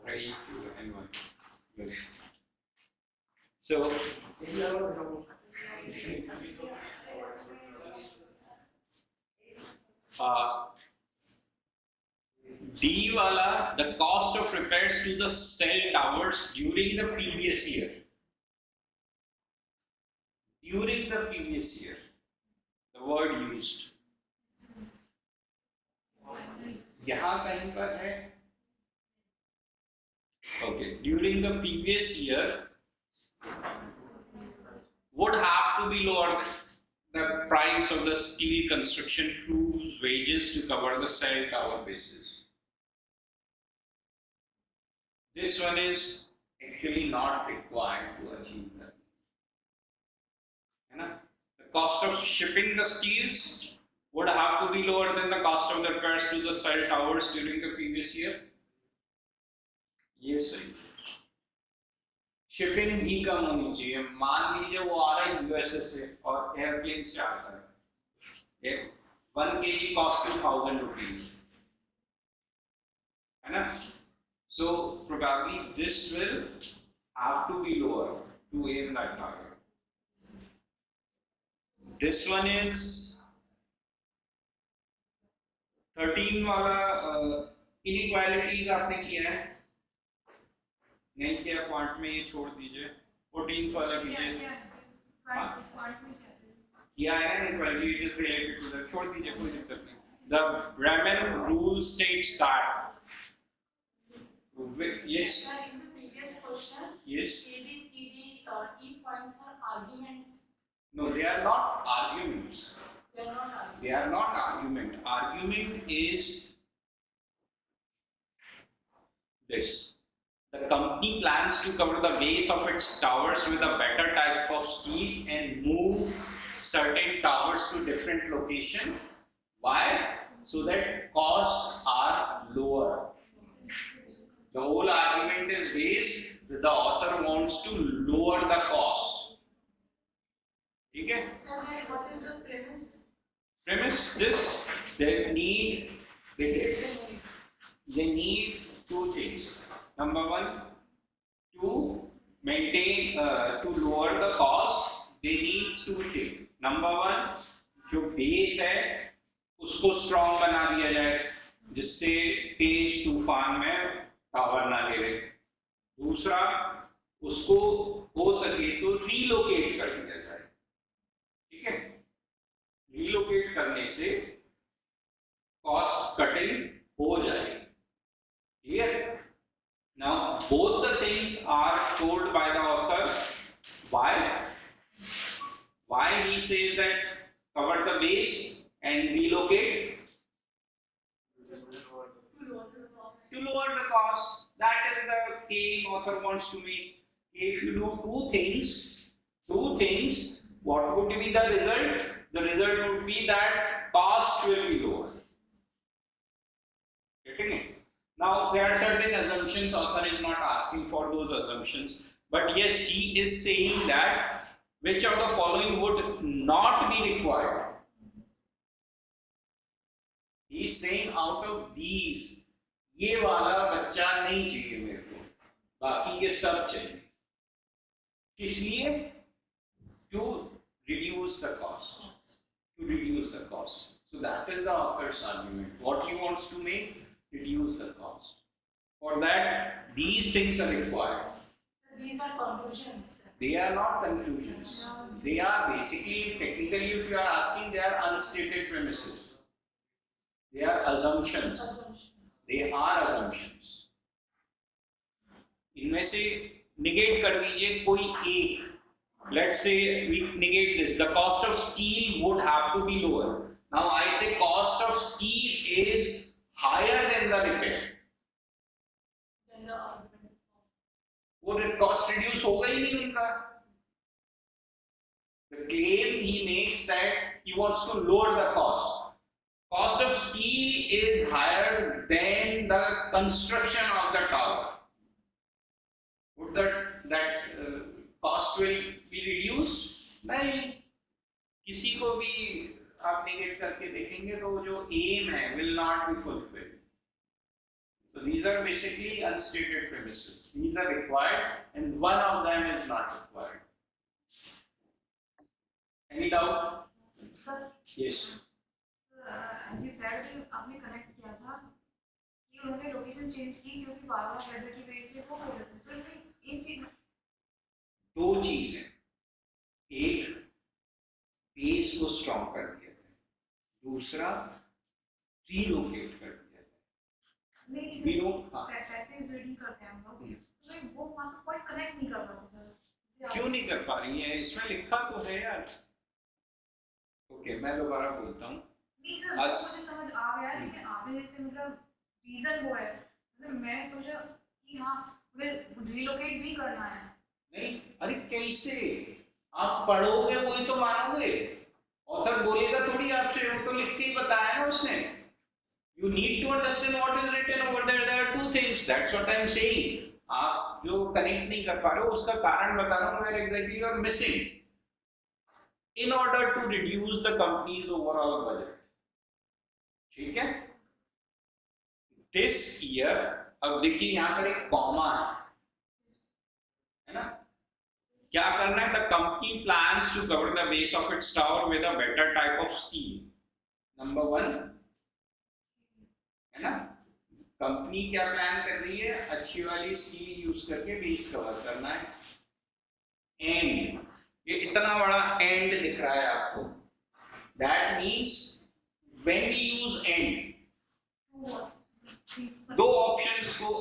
Ready to anyone? Good. So, uh, D wala, the cost of repairs to the cell towers during the previous year. During the previous year, the word used. यहाँ कहीं पर है. Okay, during the previous year would have to be lower the price of the steel construction crews wages to cover the cell tower basis. This one is actually not required to achieve that. The cost of shipping the steels would have to be lower than the cost of the repairs to the cell towers during the previous year. Yes, sir. Shipping भी कम होनी चाहिए. मान लीजिए वो आ रहा है USA से और एयरप्लेन से आता है. 1 kg कॉस्ट 1000 rupees, है ना? So probably this will have to be lower to aim that target. This one is 13 वाला inequalities आपने किया है. नहीं किया क्वांट में, ये छोड़ दीजिए. 14th वाला कीजिए. किया है ना inequality is related to that. छोड़ दीजिए, कोई दिक्कत नहीं. The Bremen rule states that. Yes. In the previous question, Yes. A, B, C, D, E points are arguments. No, they are not arguments. They are not arguments. They are not argument. Argument is this. The company plans to cover the base of its towers with a better type of steel and move certain towers to different location. Why? So that costs are lower. The whole argument is based that the author wants to lower the cost. Okay? So what is the premise? Premise this: they need two things. Number one, to maintain to lower the cost, they need two things. Number one, जो base है उसको strong बना दिया जाए जिससे तेज तूफान में tower ना गिरे. दूसरा, उसको हो सके तो रीलोकेट कर दिया जाए. ठीक है? रीलोकेट करने से कॉस्ट कटिंग हो जाएगी. Here, now both the things are told by the author. Why? Why he says that cover the base and relocate? To lower the cost. That is the claim author wants to make. If you do two things, what would be the result? The result would be that cost will be lower. Getting it? Now there are certain assumptions. Author is not asking for those assumptions, but yes, he is saying that which of the following would not be required. He is saying out of these, ये वाला बच्चा नहीं चाहिए मेरे को, बाकी के सब चाहिए. किस लिए? To reduce the cost. To reduce the cost. So that is the author's argument. What he wants to make? Reduce the cost. For that, these things are required. These are conclusions. They are not conclusions. They are basically, technically, if you are asking, they are unstated premises. They are assumptions. They are assumptions. इनमें से negate कर दीजिए कोई एक. Let's say we negate this. The cost of steel would have to be lower. Now I say cost of steel is higher than the repair. Then the argument. वो cost reduce होगा ही नहीं उनका. The claim he makes that he wants to lower the cost. Cost of steel is higher than the construction of the tower. Would that cost will be reduced? नहीं. किसी को भी आप negate करके देखेंगे तो जो एम है will not be fulfilled. So So these are basically unstated premises. These are required and one of them is not required. Any doubt? Sir, Yes. as you said कि आपने कनेक्ट किया था कि उन्होंने लोकेशन चेंज की क्योंकि बार-बार weather की वजह से वो हो रहे थे। सर इन चीज दो चीजें, एक बेस को स्ट्रॉन्ग कर दिया है, दूसरा रीलोकेट कर दिया है। नहीं We don't, हाँ। पैसेज रीडिंग करते हैं हम लोग तो वो वहाँ पर पॉइंट कनेक्ट नहीं कर पाते सर। क्यों नहीं कर पा रही है? इसमें लिखा तो है यार। ओके, मैं दोबारा बोलता हूँ। नहीं सर वो मुझे समझ आ गया लेकिन आपने जैसे मतलब रीजन वो है मतलब मैंने सोचा कि हाँ मुझे रिलोकेट भी करना है। नहीं, अरे कैसे? आप पढ़ोगे वही तो मानोगे। ऑथर बोलेगा थोड़ी आपसे, वो तो लिख के ही बताया ना उसने। You need to understand what is written over there. There are two things. That's what I'm saying. आप जो कनेक्ट नहीं कर पा रहे हो उसका कारण बता रहा हूँ, where exactly you are missing. In order to reduce the company's overall budget. ठीक है? This year, अब देखिए यहाँ पर एक कॉमा है ना? क्या करना है? The company plans to cover the base of its tower with a better type of steel. Number one, है ना? कंपनी क्या प्लान कर रही है? अच्छी वाली स्टील यूज करके बेस कवर करना है। एंड ये इतना बड़ा एंड दिख रहा है आपको। That means when we use and, दो ऑप्शंस को,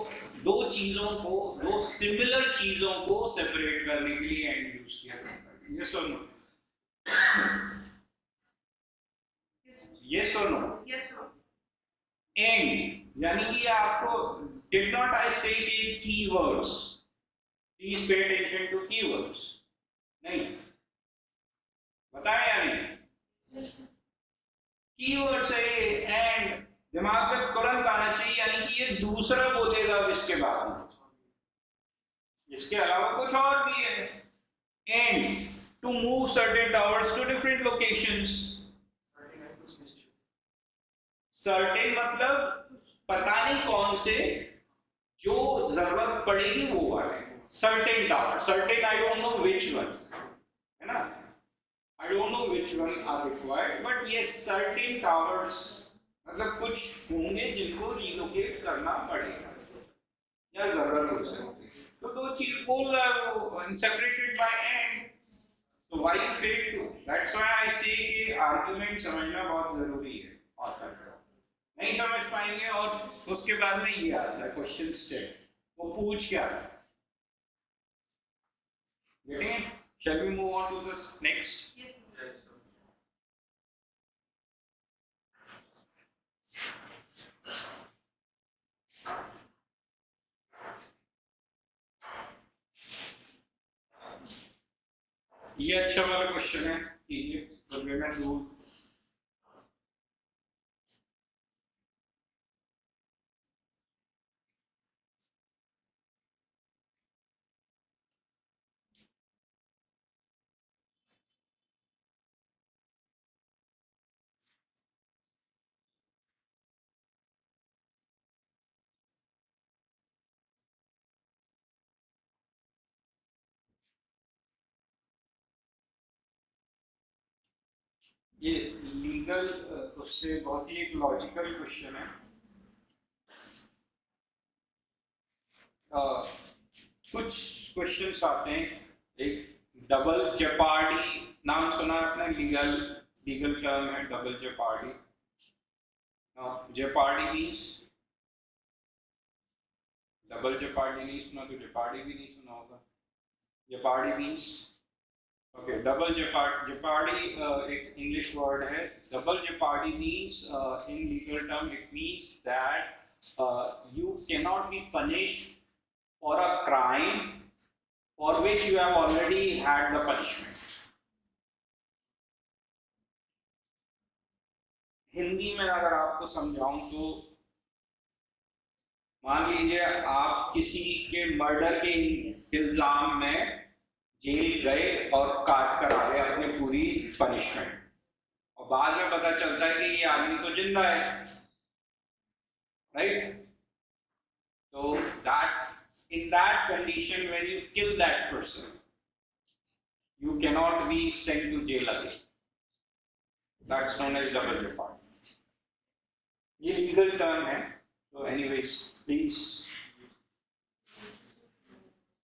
दो चीजों को, दो सिमिलर चीजों को सेपरेट करने के लिए एंड यूज किया जाता है। यस और नो? यस और नो? Yes sir. एंड यानी कि आपको, डिड नॉट आई से these keywords, please pay attention to keywords, नहीं बताया या नहीं? कीवर्ड्स है एंड, दिमाग में तुरंत आना चाहिए, यानी कि ये दूसरा बोलेगा अब इसके बाद में, इसके अलावा कुछ और भी है। And to move certain towers to different locations. Certain मतलब पता नहीं कौन से, जो जरूरत पड़ेगी वो वाले। Certain tower, certain I don't know which one, है ना? I don't know which one are required, but ये सर्टेन टावर्स मतलब कुछ होंगे जिनको रिलोकेट करना पड़ेगा या जरूरत हो सकती है। तो दो चीज बोल रहा है वो, सेपरेटेड बाय एंड। तो why you fail to, that's why I say कि आर्गुमेंट समझना बहुत जरूरी है। ऑथर नहीं समझ पाएंगे और उसके बाद में ये आता है क्वेश्चन स्टेट, वो पूछ क्या है। Getting it? Shall we move on to this next? ये अच्छा वाला क्वेश्चन है, कीजिए। प्रॉब्लम है दूर। ये लीगल उससे बहुत ही एक लॉजिकल क्वेश्चन है। कुछ क्वेश्चंस आते हैं, एक डबल जेपार्डी नाम सुना है आपने? लीगल टर्म है double jeopardy. Jeopardy means, double jeopardy नहीं सुना तो जेपार्डी भी नहीं सुना होगा। Jeopardy means, okay, double jeopardy एक इंग्लिश वर्ड है। Double jeopardy means in legal term it means that you cannot be punished for a crime for which you have already had the punishment. Hindi में अगर आपको समझाऊं तो मान लीजिए आप किसी के मर्डर के इल्जाम में जेल गए और काट कर आ गए अपनी पूरी पनिशमेंट, और बाद में पता चलता है कि ये आदमी तो जिंदा है, right? in that condition when you kill that person, you cannot be sent to jail again. That's known as double departure. ये legal term है. So anyways, please.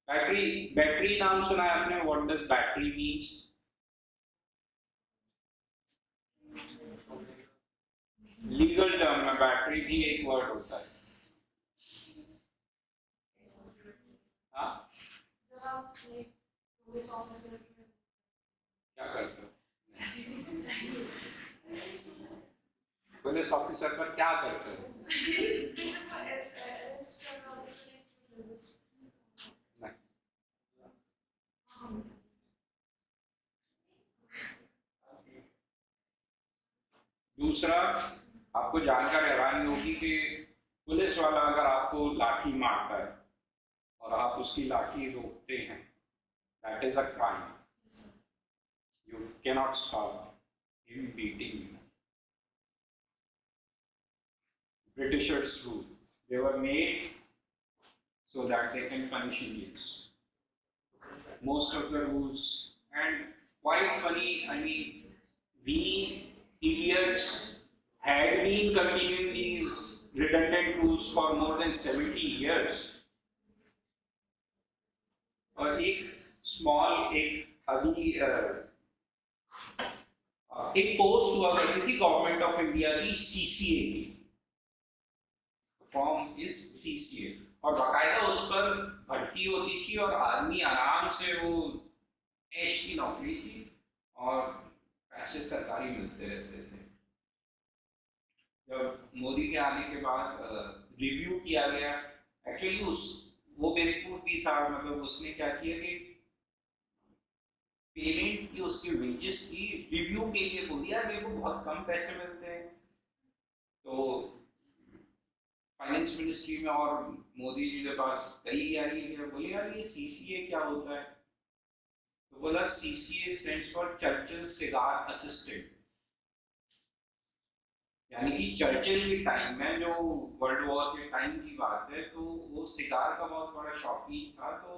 बैटरी नाम सुना है आपने? What does battery means? Legal term में battery भी एक word होता है. हाँ, जब आप पुलिस ऑफिसर क्या करते हो? पुलिस ऑफिसर पर क्या करते हो? दूसरा, आपको जानकर हैरानी होगी कि पुलिस वाला अगर आपको लाठी मारता है और आप उसकी लाठी रोकते हैं, that is a crime. You cannot stop him beating you. Britishers rule. They were made so that they can punish Indians. Most of the rules, and quite funny, I mean, we idiots had been continuing these redundant rules for more than 70 years. और एक small, एक post हुआ करती थी government of India की CCA की. Form is CCA, और बाकायदा उस पर भर्ती होती थी और आदमी आराम से, वो ऐश की नौकरी थी और पैसे सरकारी मिलते रहते थे. जब मोदी के आने के बाद रिव्यू किया गया, एक्चुअली वो बेवकूफ भी था. मतलब उसने क्या किया कि पेमेंट की, उसके वेजेस की रिव्यू के लिए बोल दिया मेरे को बहुत कम पैसे मिलते हैं. तो फाइनेंस मिनिस्ट्री में और मोदी जी के पास गई यारी है, बोले यार ये CCA क्या होता है? तो बोला CCA stands for Churchill cigar assistant. यानी कि चर्चिल के टाइम में, जो वर्ल्ड वॉर के टाइम की बात है, तो वो सिगार का बहुत बड़ा शौकीन था. तो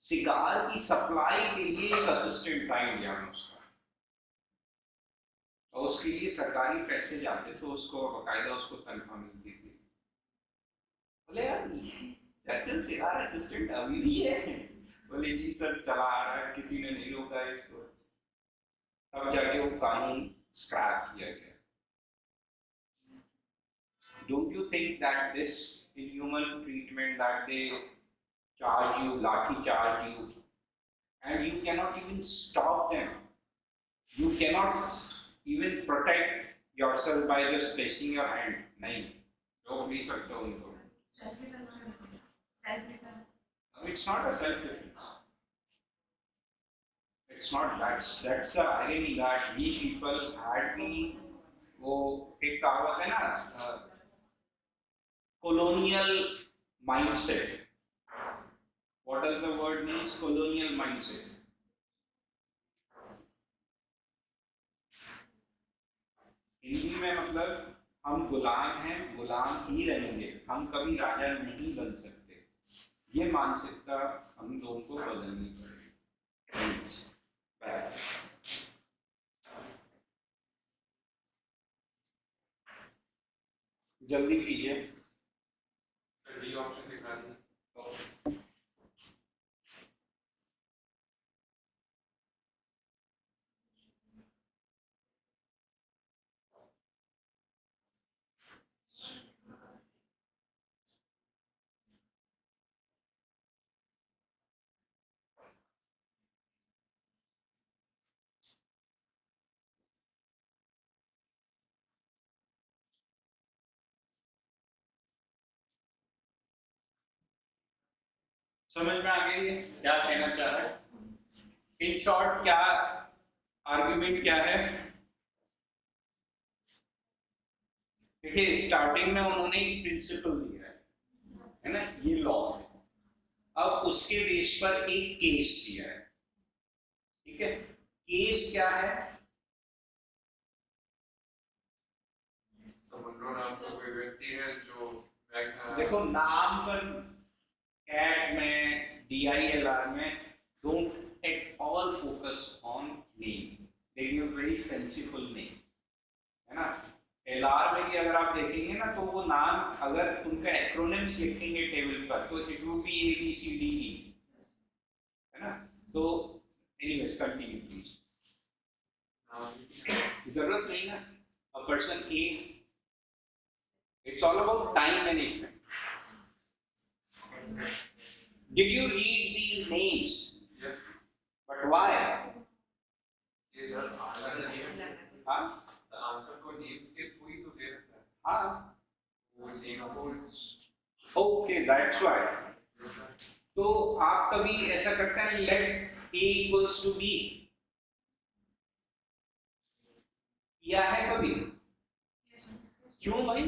सिगार की सप्लाई के लिए एक असिस्टेंट था इंडिया में उसका, और उसके लिए सरकारी पैसे जाते थे उसको, बाकायदा उसको तनख्वाह मिलती थी. बोले यार चर्चिल सिगार असिस्टेंट अभी भी है? बोले जी सर चला आ रहा है, किसी ने नहीं रोका है इसको. तब जाके वो कानून स्क्रैप किया गया. Don't you think that this inhuman treatment that they charge you, lathi charge you, and you cannot even stop them, you cannot even protect yourself by just placing your hand? नहीं, रोक नहीं सकते उनको. It's not a self-defense. It's not. That's the irony that we people had been, वो एक कहावत है ना, colonial mindset. What does the word means? Colonial mindset. Hindi में मतलब हम गुलाम हैं, गुलाम ही रहेंगे, हम कभी राजा नहीं बन सकते. ये मानसिकता हम लोगों को बदलनी पड़ेगी. जल्दी कीजिए. ऑप्शन दिखा दीजिए. समझ में आ गई है क्या कहना चाह रहा है? इन शॉर्ट क्या आर्ग्यूमेंट क्या है? देखिए स्टार्टिंग में उन्होंने एक प्रिंसिपल दिया है ना, ये लॉ है. अब उसके बेस पर एक केस दिया है. ठीक है, केस क्या है? समझ लो नाम का कोई व्यक्ति है जो देखो नाम पर कैट में, DILR में, don't at all focus on name, they give very fanciful name, है ना। LR में भी अगर आप देखेंगे ना तो वो नाम अगर उनका एक्रोनिम्स लिखेंगे टेबल पर तो इट विल बी ABCDE, है ना। तो एनीवेज कंटिन्यू प्लीज। जरूरत नहीं ना, a person A, it's all about time management. Did you read these names? Yes. But why? Yes, sir. हाँ The answer को names के थ्रू ही तो दे रखा है। हाँ, वो name को okay, that's why. yes, sir. तो आप कभी ऐसा करते हैं let A equals to B, किया है कभी? क्यों भाई?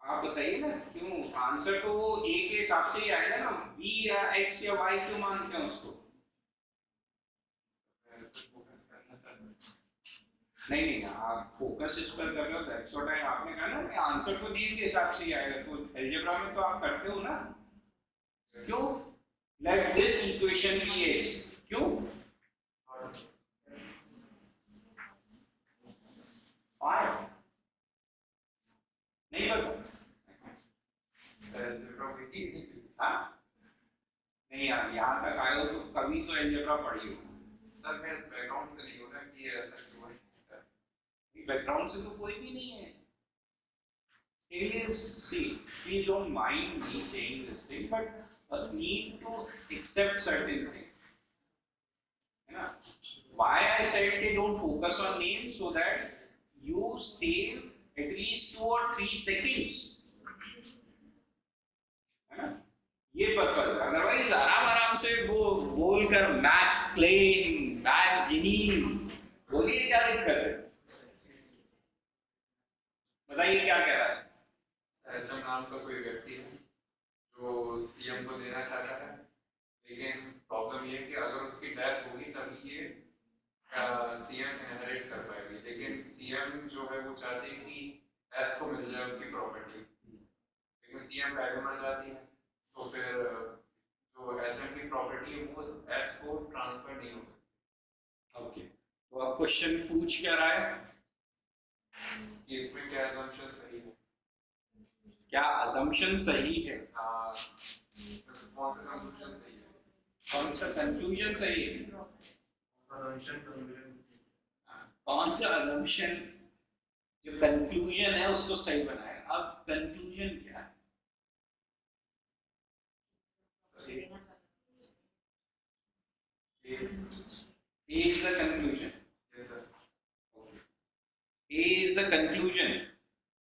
आप बताइए ना क्यों? आंसर तो A के हिसाब से ही आएगा ना, B या X या Y क्यों मानते हैं उसको? नहीं नहीं, आप फोकस इस पर कर रहे हो, दैट्स व्हाट आई, आपने कहा ना कि आंसर तो D के हिसाब से ही आएगा, तो अलजेब्रा में तो आप करते हो ना। क्यों? Let this equation be X, क्यों? Why? नहीं पता। हाँ? नहीं यार, यहाँ तक आए हो तो कभी तो अलजेब्रा पढ़ी हो। सर मैं इस बैकग्राउंड से नहीं हूँ ना कि ये ऐसा क्यों है। बैकग्राउंड से तो कोई भी नहीं है। Aliens, see, please don't mind me saying this thing, but need to accept certain things. है ना? Why I said they don't focus on names so that you save at least 2 or 3 seconds. है ना? ये purple, otherwise आराम आराम से वो बोलकर मैक क्लेन, मैक जिनी बोलिए, क्या दिक्कत है? बताइए क्या कह रहा है? एचएम नाम का कोई व्यक्ति है जो सीएम को देना चाहता है, लेकिन प्रॉब्लम ये है कि अगर उसकी डेथ होगी तभी ये सीएम इनहेरिट कर पाएगी, लेकिन सीएम जो है वो चाहते हैं कि एस को मिल जाए उसकी प्रॉपर्टी, लेकिन सीएम पहले मर जाती है तो फिर जो एचएम की प्रॉपर्टी है वो एस को ट्रांसफर नहीं हो सकती। ओके, तो अब क्वेश्चन पूछ क्या रहा है कि इसमें क्या assumption सही है? क्या assumption सही है? कौन सा conclusion सही है? कौन सा कंक्लूजन सही है? कौन सा assumption जो कंक्लूजन है उसको सही बनाए? अब कंक्लूजन क्या है? A is the conclusion. Yes, sir. A is the conclusion.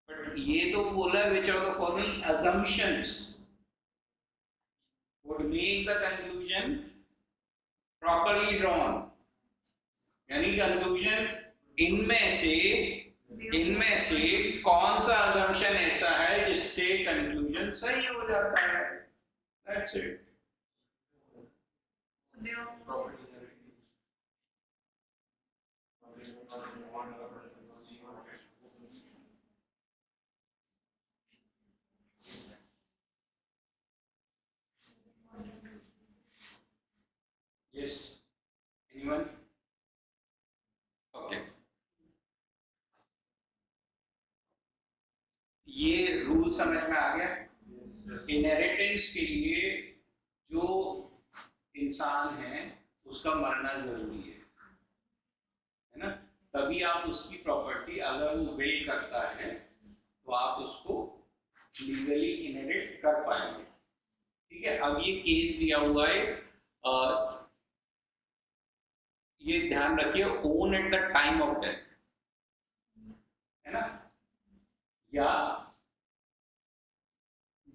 But ये तो बोला which of the following assumptions would make the conclusion properly drawn. यानी conclusion इनमें से कौन सा assumption ऐसा है जिससे conclusion सही हो जाता है? That's it. Yes. Anyone? Okay. ये रूल समझ में आ गया? इनहेरिटेंस के लिए जो इंसान है उसका मरना जरूरी है ना? तभी आप उसकी प्रॉपर्टी, अगर वो विल करता है तो आप उसको लीगली इनहेरिट कर पाएंगे। ठीक है, अब ये केस दिया हुआ है, ये ध्यान रखिए, own at the time of death, है ना? या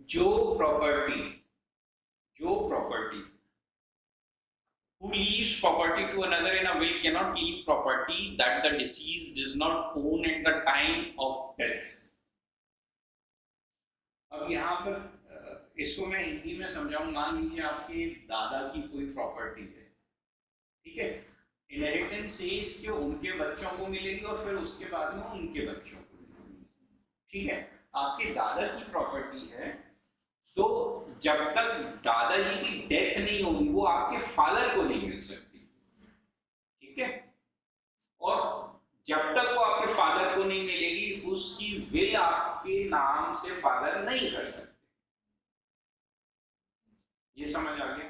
जो property who leaves property to another in a will cannot leave property that the deceased does not own at the time of death. अब यहाँ पर इसको मैं हिंदी में समझाऊं। मान लीजिए आपके दादा की कोई प्रॉपर्टी है, ठीक है, इनहेरिटेंस सेज कि उनके बच्चों को मिलेगी और फिर उसके बाद में उनके बच्चों को मिलेगी। ठीक है, आपके दादा की प्रॉपर्टी है, तो जब तक दादाजी की डेथ नहीं होगी वो आपके फादर को नहीं मिल सकती, ठीक है। और जब तक वो आपके फादर को नहीं मिलेगी उसकी विल आपके नाम से फादर नहीं कर सकते। ये समझ आ गया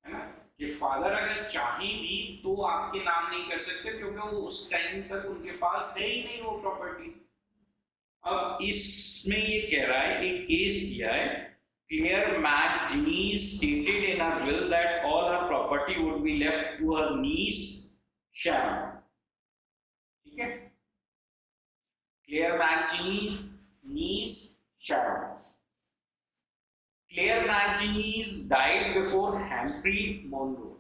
है ना, कि फादर अगर चाहे भी तो आपके नाम नहीं कर सकते क्योंकि वो उस टाइम तक उनके पास है ही नहीं वो प्रॉपर्टी। अब इसमें ये कह रहा है, एक केस दिया है, Claire McGinney stated in her will that all her property would be left to her niece Sharon, ठीक है, Claire McGinney niece Sharon. Claire McGinney died before Humphrey Monroe.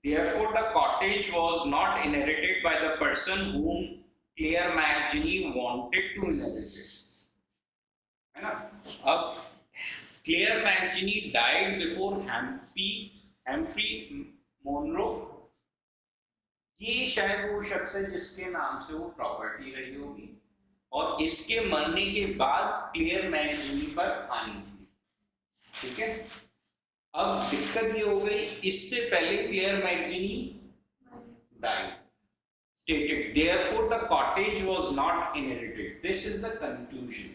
Therefore, the cottage was not inherited by the person whom Claire McGinney wanted to inherit it. है ना, अब Claire McGinney died before Humphrey Monroe. ये शायद वो शख्स है जिसके नाम से वो प्रॉपर्टी रही होगी और इसके मरने के बाद क्लेयर मैगजीनी पर आनी थी, ठीक है। अब दिक्कत ये हो गई, इससे पहले clear मैगजीनी died. Stated, therefore the cottage was not inherited. This is the conclusion.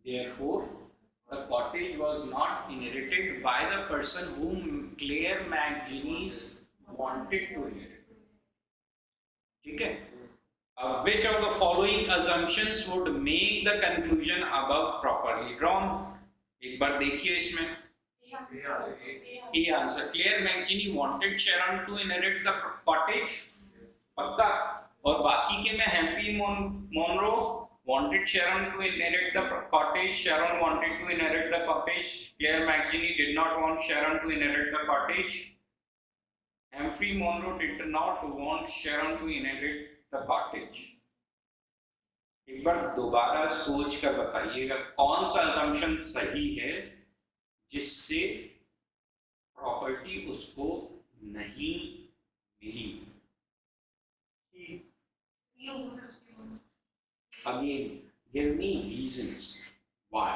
Therefore, the cottage was not inherited by the person whom Claire McGinney wanted to inherit. ठीक है। Which of the following assumptions would make the conclusion above properly drawn? एक बार देखिए इसमें। A answer. Claire McGinney wanted Sharon to inherit the cottage. पक्का। और बाकी के में Humphrey Monroe wanted Sharon to inherit the cottage. Sharon wanted to inherit the cottage. Claire McGinney did not want Sharon to inherit the cottage. Humphrey Monroe did not want Sharon to inherit the cottage. एक बार दोबारा सोच कर बताइएगा कौन सा assumption सही है जिससे प्रॉपर्टी उसको नहीं मिली। Again, give me reasons why.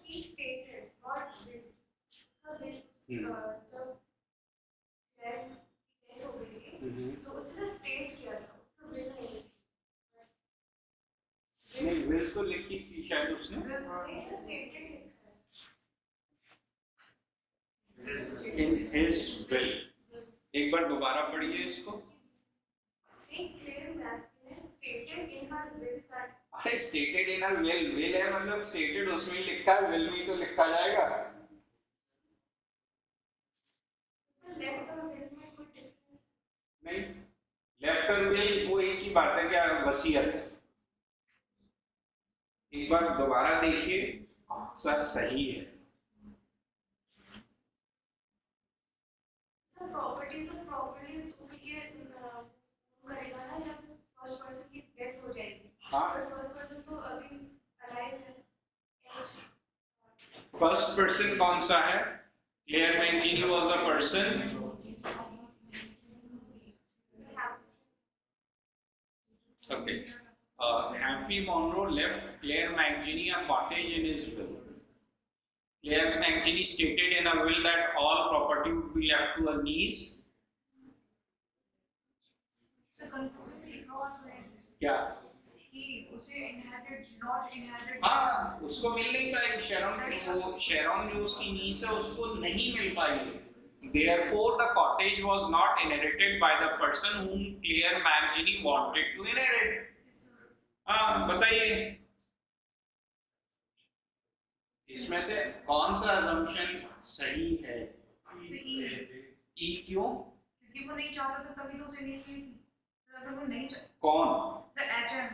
He stated, not will. जब डेथ हो गई थी तो उसने स्टेट किया था, उसका विल नहीं, विल तो लिखी थी शायद उसने। In his will. एक बार दोबारा पढ़िए इसको। अरे stated in her will, will है मतलब stated उसमें ही लिखा है, will में तो लिखा जाएगा। नहीं, लेफ्ट और विल वो एक ही बात है, क्या वसीयत। एक बार दोबारा देखिए कौन सा सही है। प्रॉपर्टी तो प्रॉपर्टी उसकी करेगा ना जब फर्स्ट पर्सन की डेथ हो जाएगी। हाँ, फर्स्ट पर्सन तो अभी अलाइव है। फर्स्ट पर्सन कौन सा है? Claire Maggini was the person. Okay. Humphrey Monroe left Claire McGinney a cottage in his will. Claire McGinney stated in her will that all property would be left to her niece. क्या? उसे inherited, not inherited. हाँ, उसको मिल नहीं पाएगी। शेरॉन जो उसकी नीस है उसको नहीं मिल पाएगी। Therefore, the cottage was not inherited by the person whom Claire McGinney wanted to inherit. हाँ, बताइए इसमें से कौन सा assumption सही है? E क्यों? क्योंकि वो नहीं चाहता था तभी तो उसे नहीं मिली थी। अगर वो नहीं चाहता। कौन? Sir HM।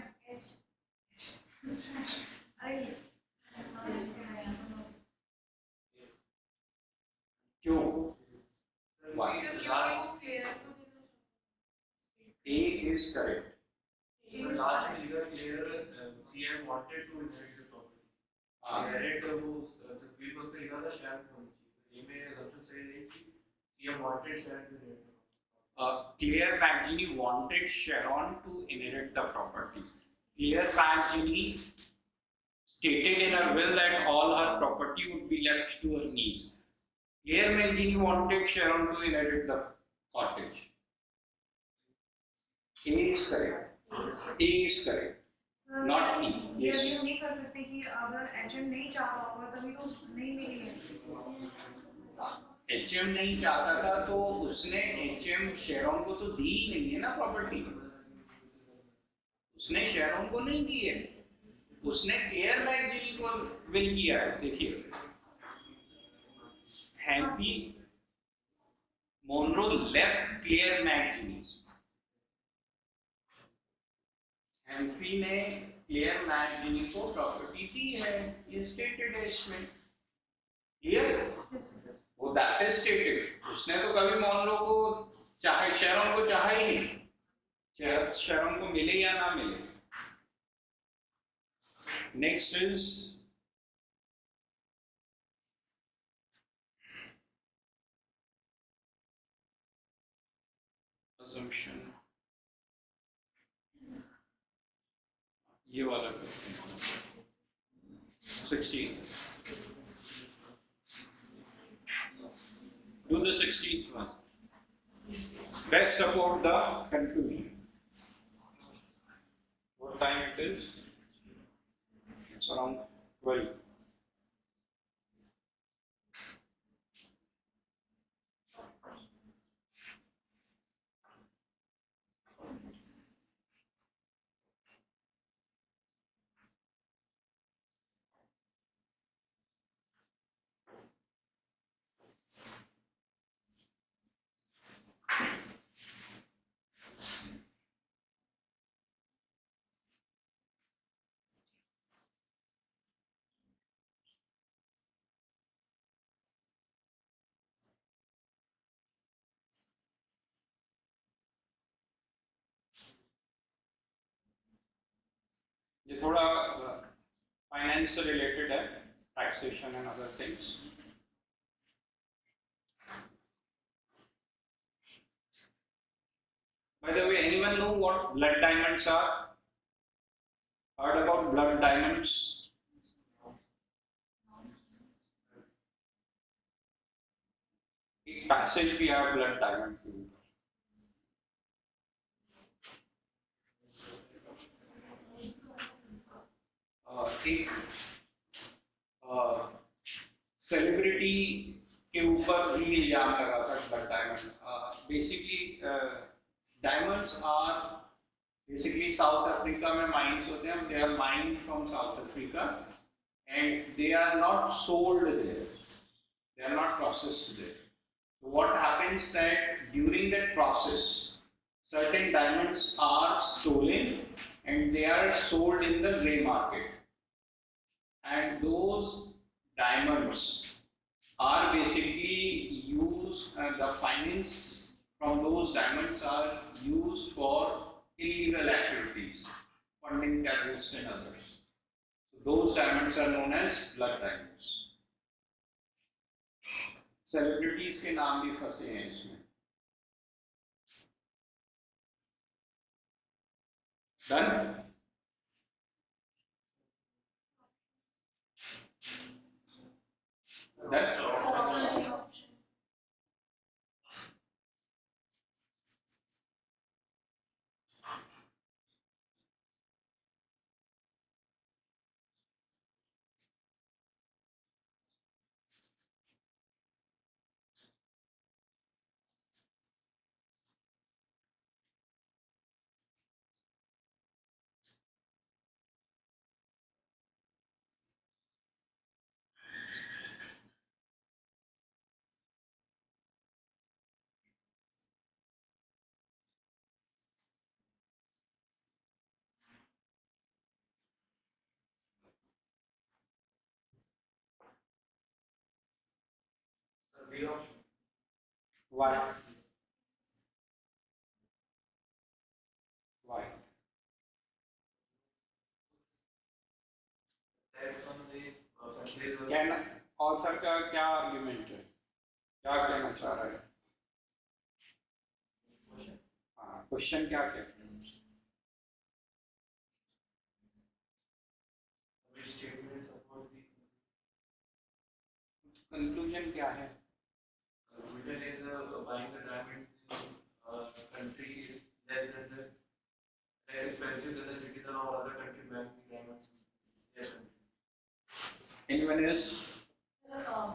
क्यों? A is correct. Last में लिखा Claire CM wanted to inherit the property. Inherit वो जब will में उसने लिखा था Sharon होनी चाहिए। ये में assumption सही नहीं थी। CM wanted Sharon to inherit. Claire Maggini wanted Sharon to inherit the property. Claire Maggini stated in her will that all her property would be left to her niece. Claire Maggini wanted Sharon to inherit the cottage. A is correct. A is correct. Not E. ये Yes. हम नहीं कर सकते कि अगर HM नहीं चाहता होगा तभी तो नहीं मिलेगी। HM नहीं चाहता था तो उसने HM शेरोन को तो दी ही नहीं है ना प्रॉपर्टी। उसने शेरोन को नहीं दी है, उसने क्लेयर मैगजीनी को विल किया है। देखिए हैप्पी मोनरो लेफ्ट क्लेयर मैगजीनी, हैम्फ्री ने क्लेयर मैगजीनी को प्रॉपर्टी दी है, ये स्टेटेड है इसमें। क्लियर? वो दैट इज स्टेटेड। उसने तो कभी मोनरो को चाहे शेरोन को चाहा ही नहीं, चाहे शेरोन को मिले या ना मिले। नेक्स्ट इज assumption, ये वाला करते हैं 16th, do the 16th one. Best support the conclusion. What time it is? It's around 12. ये थोड़ा फाइनेंस से रिलेटेड है, taxation and other things. By the way, anyone know what blood diamonds are? Heard about blood diamonds? एक passage भी है blood diamond के ऊपर। एक सेलिब्रिटी के ऊपर भी इल्जाम लगा था blood diamond. Basically diamonds are basically South Africa में माइंस होते हैं, they are mine from South Africa and they are not sold there, they are not processed there. So what happens that during that process, certain diamonds are stolen and they are sold in the grey market. And those diamonds are basically used, the finance from those diamonds are used for illegal activities, funding terrorists and others. So those diamonds are known as blood diamonds. Celebrities के नाम भी फंसे हैं इसमें। Done? Done? B option. Why? Why? Tax on the purchase of कहना author का क्या argument है, क्या कहना चाह रहा है? क्वेश्चन क्या क्या Which statement support the conclusion क्या है? conclusion is buying the diamond in country is less than the less expensive than the citizen of other country buying the diamonds in their country. Anyone else?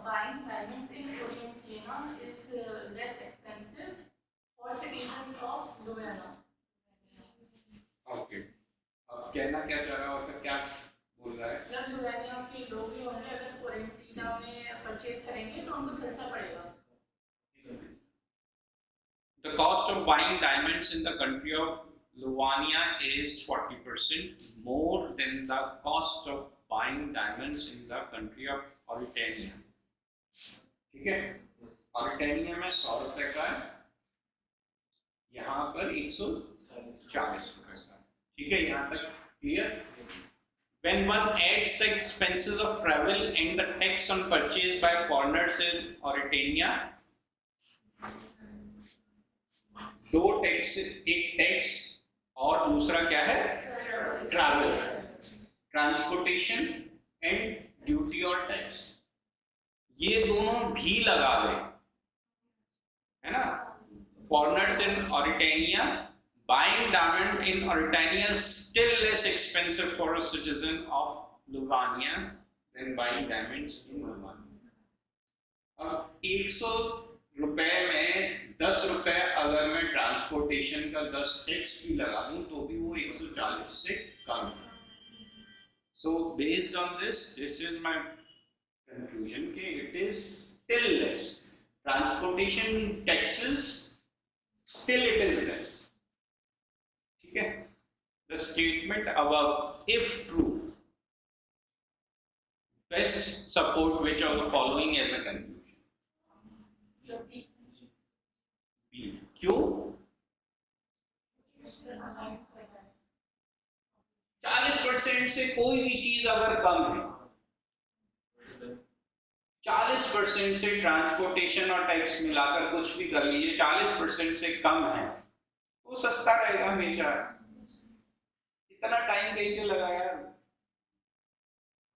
Buying diamonds in Argentina is less expensive for citizens of Louisiana. Okay, अब कहना क्या चाह रहा है और फिर क्या बोल रहा है? जब louisiana से लोग जो हैं अगर क्वारंटीना में परचेज करेंगे तो उनको सस्ता पड़ेगा. The cost of buying diamonds in the country of Louisiana is 40% more than the cost of buying diamonds in the country of Mauritania. ठीक है, Mauritania में 100 रुपए का है, यहाँ पर 140 रुपए का. ठीक है, यहाँ तक clear? When one adds the expenses of travel and the tax on purchase by foreigners in Mauritania, दो टैक्स, एक टैक्स और दूसरा क्या है? ट्रैवल, ट्रांसपोर्टेशन एंड ड्यूटी और टैक्स, ये दोनों भी लगा ले, है ना? Foreigners in Mauritania, buying diamond in Mauritania is still less expensive for a citizen of Louisiana than buying diamonds in Louisiana. अब 100 रुपए में 10 रुपए अगर मैं ट्रांसपोर्टेशन का 10 टैक्स भी लगा दूं तो भी वो 140 से कम है. So based on this is my conclusion कि it is still less. Transportation taxes still it is less. ठीक है? The statement above, if true, best support which of the following as a conclusion. So B. B. क्यों? 40% से कोई भी चीज अगर कम है, 40% से ट्रांसपोर्टेशन और टैक्स मिलाकर कुछ भी कर लीजिए, 40% से कम है, वो सस्ता रहेगा हमेशा. इतना टाइम कैसे लगा यार?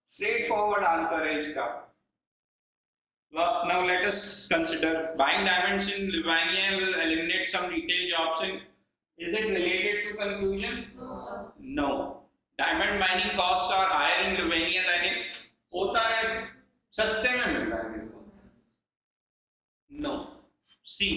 स्ट्रेट फॉरवर्ड आंसर है इसका. Now let us consider buying diamonds in Louisiana will eliminate some retail jobs. In is it related to conclusion? No, sir. No. Diamond mining costs are higher in Louisiana than it होता है, सस्ते में मिलता है. No. C.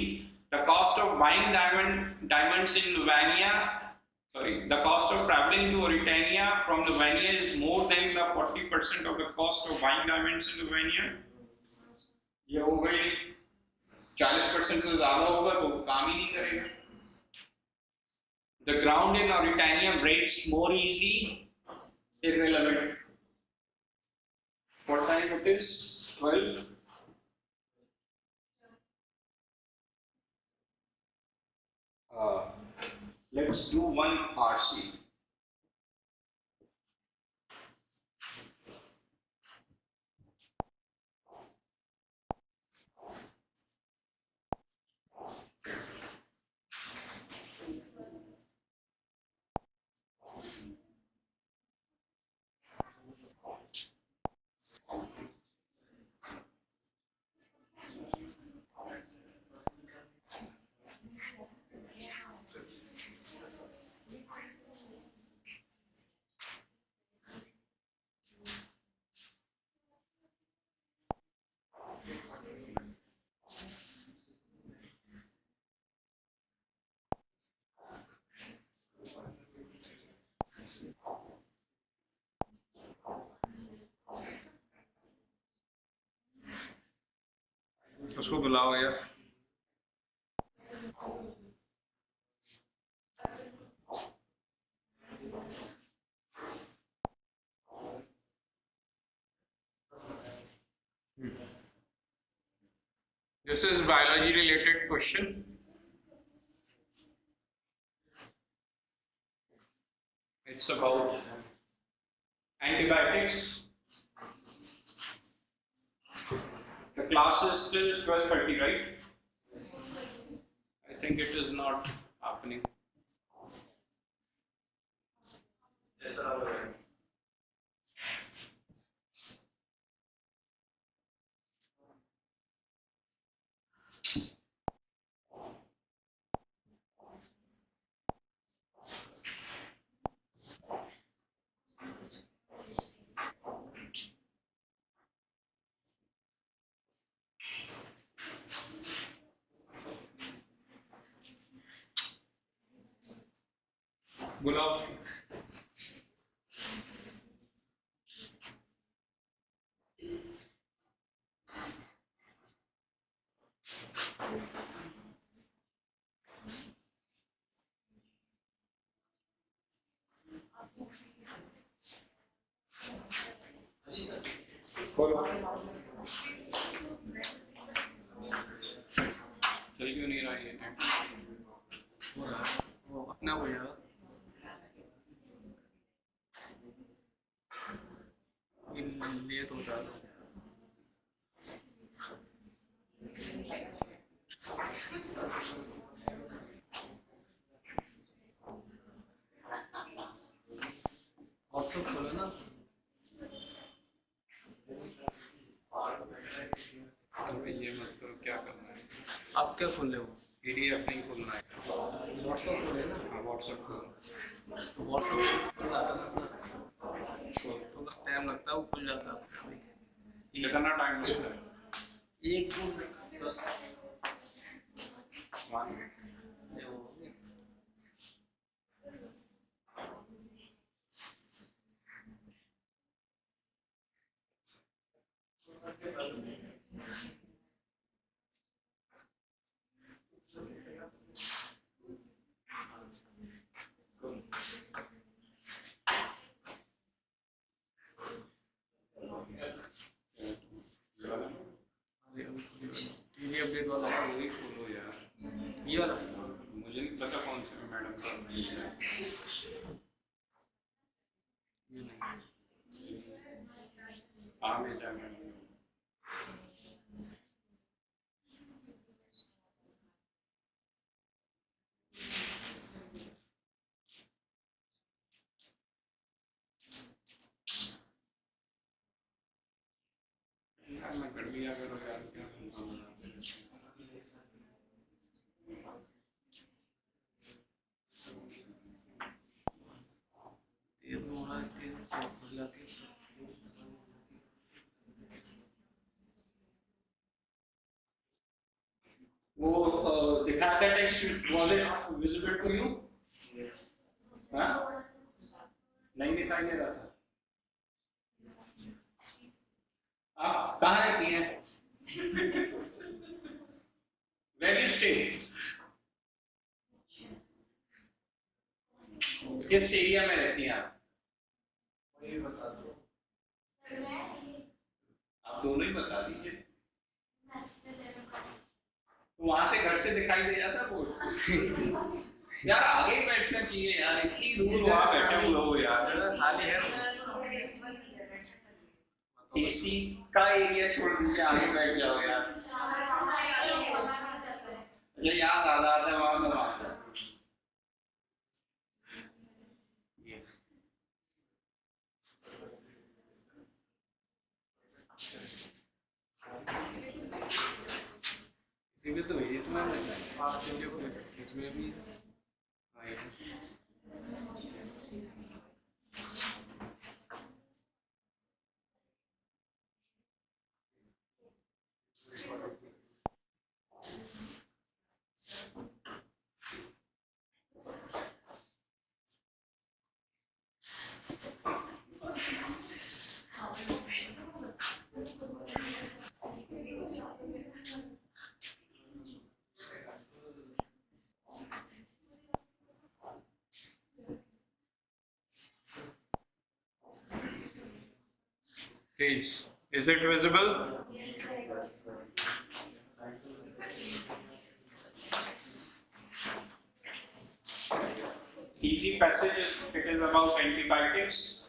The cost of buying diamonds in Louisiana, the cost of traveling to Mauritania from Louisiana is more than the 40% of the cost of buying diamonds in Louisiana. ये हो गई 40% से ज्यादा होगा तो काम ही नहीं करेगा. The ground in Mauritania breaks more easily. Irrelevant. What time it is? 12. Let's do one RC. उसको बुलाओ यार. This is biology related question. It's about antibiotics. The class is still 12:30, right? I think it is not happening. ऐसा ना हो। बुलाओ। खोलो। चल क्यों नहीं रहा ये नेट? वो अपना हो जाएगा। लेट होता है। व्हाट्सएप खोलो ना। तो ये मतलब क्या करना है? आप क्या खोल रहे हो? PDF नहीं खोलना है। व्हाट्सएप खोले ना। हाँ व्हाट्सएप खोलो। तो व्हाट्सएप खुल जाता है। थोड़ा टाइम लगता है, वो खुल जाता है। कितना टाइम लगता है? 1-2 मिनट बस। 1 मिनट। ये हो गया। टीवी अपडेट वाला है। वही खोलो यार। ये वाला मुझे नहीं पता कौन से में मैडम का है। ये नहीं। आगे जाना है। यार मैं कर दिया करो यार, क्या ये हो रहा है कि खुल जाती है। वो दिखाता text was it visible to you? हाँ नहीं दिखाई दे रहा था। आप कहाँ रहती हैं? Very stay. किस एरिया में रहती हैं आप? वही बता दो। आप दोनों ही बता दीजिए। तो वहां से घर से दिखाई दे जाता बोर्ड। यार आगे ही बैठना चाहिए यार, इतनी दूर वहां बैठे हुए हो यार। जगह खाली है। एसी का एरिया छोड़ दीजिए, आगे बैठ जाओ यार। अच्छा याद आ रहा था वहां में वहां इसी में तो भेजी तुम्हें इसमें भी Is it visible? Easy passage it is about antibiotics.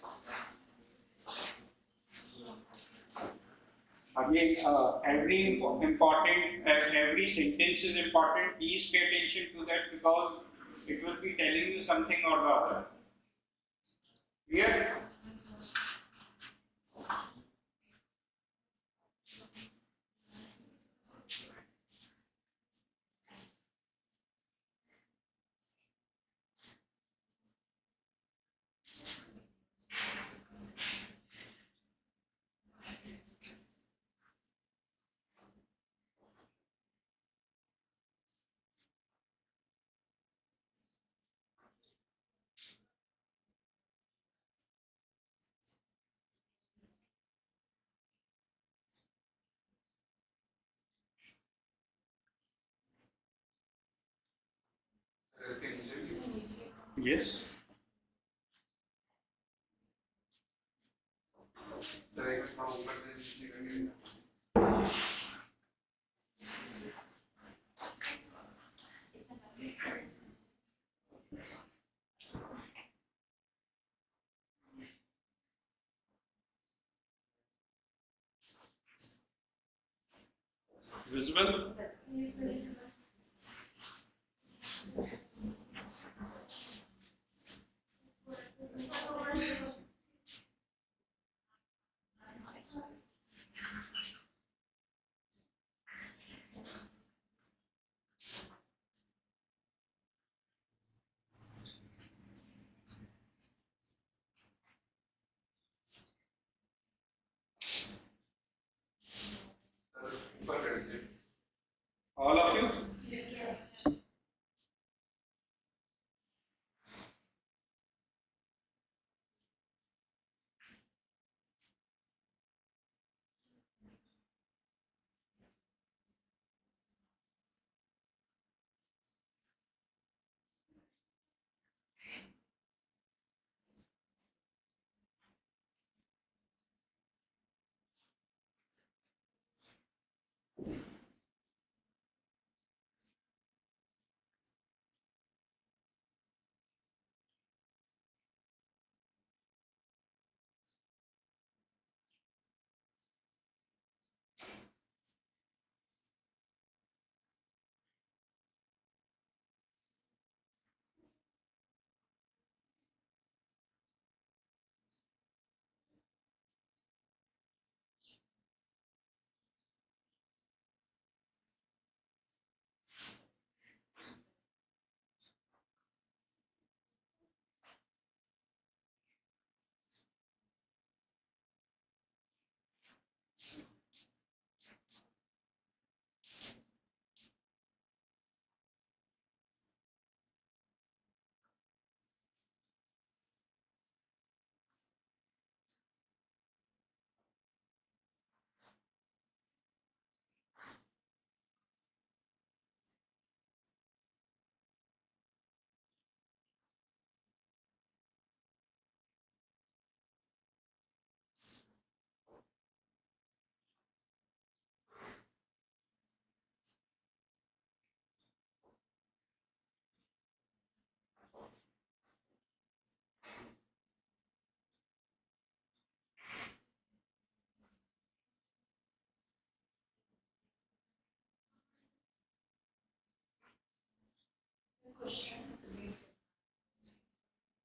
Again, every sentence is important. Please pay attention to that because it will be telling you something or the other. Clear? Sir इसके नीचे भी Yes. Sir एक थोड़ा ऊपर से नीचे करके Visible? Sir ऊपर कर दीजिए All of you?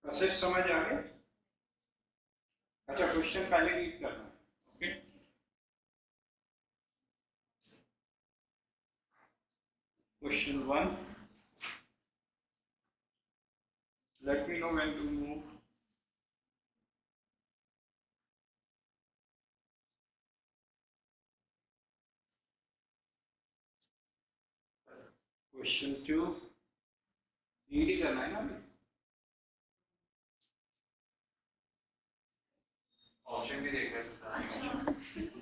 कंसेप्ट समझ आ गए? अच्छा, क्वेश्चन पहले रीड करना है. Okay. Question 1. Let me know when to move. Question 2. Read ही करना है ना अभी. ऑप्शन भी देख रहे थे सर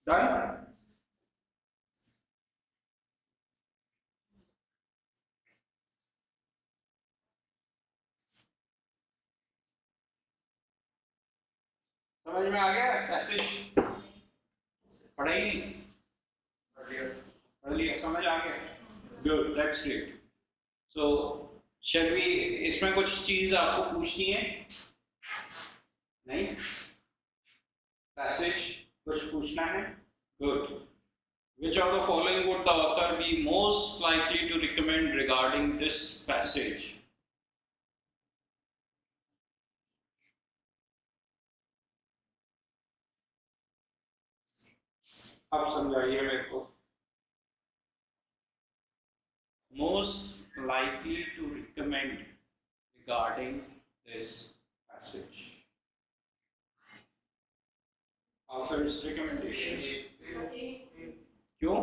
Done? समझ में आ गया पैसेज? पढ़ा ही नहीं? पढ़ लिया, समझ आ गया? Good, that's great. So shall we, इसमें कुछ चीज आपको पूछनी है? नहीं? पैसेज कुछ पूछना है? Good. Which of the following would the author be most likely to recommend regarding this passage? अब समझाइए मेरे को। Most likely to recommend regarding this passage. Answer is recommendation. क्यों?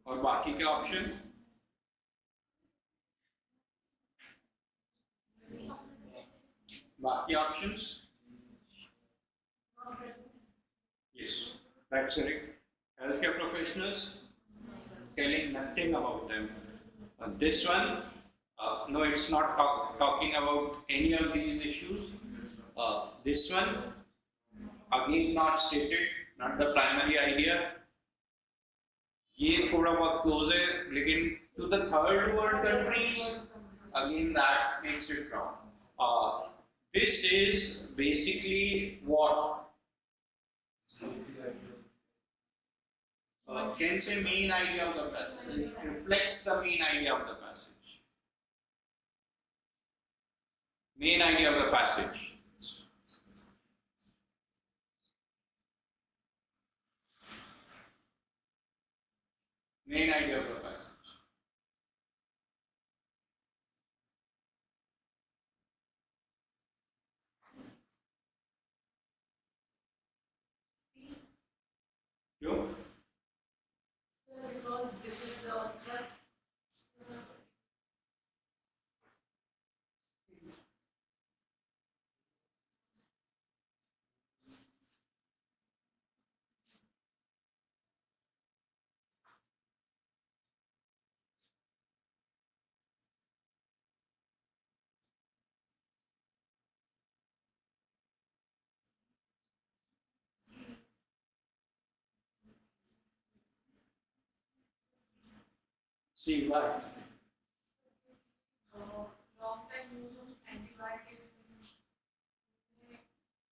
और बाकी के ऑप्शन? बाकी options? Yes, that's correct. Healthcare professionals? Telling nothing about them. This one, no, it's not talking about any of these issues. This one, again not stated, not the primary idea. ये थोड़ा बहुत close है, लेकिन to the third world countries, again that makes it wrong. This is basically what? Can say main idea of the passage. It reflects the main idea of the passage. Main idea of the passage. Main idea of the passage. क्यों? Because this is the crux. See why? Long time use of antibiotics.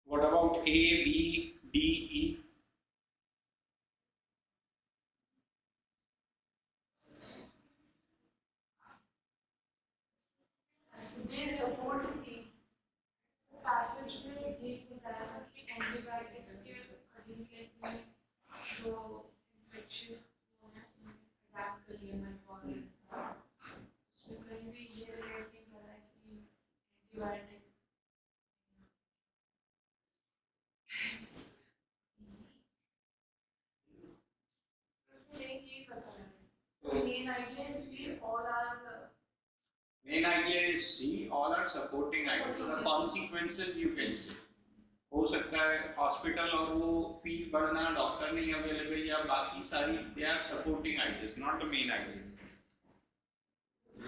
What about A, B, D, E? They support the same passage में एक बताया था कि antibiotics के against like जो infectious वो है adapt कर लिया microorganisms उसमें कहीं भी ये relate नहीं कर रहा है कि antibiotic उसमें एक ये पता है तो main idea is कि all are Main idea is C. All are supporting ideas. The consequences you can see. हो सकता है हॉस्पिटल और वो फी बढ़ना, डॉक्टर नहीं अवेलेबल या बाकी सारी, they are supporting ideas, not the main ideas.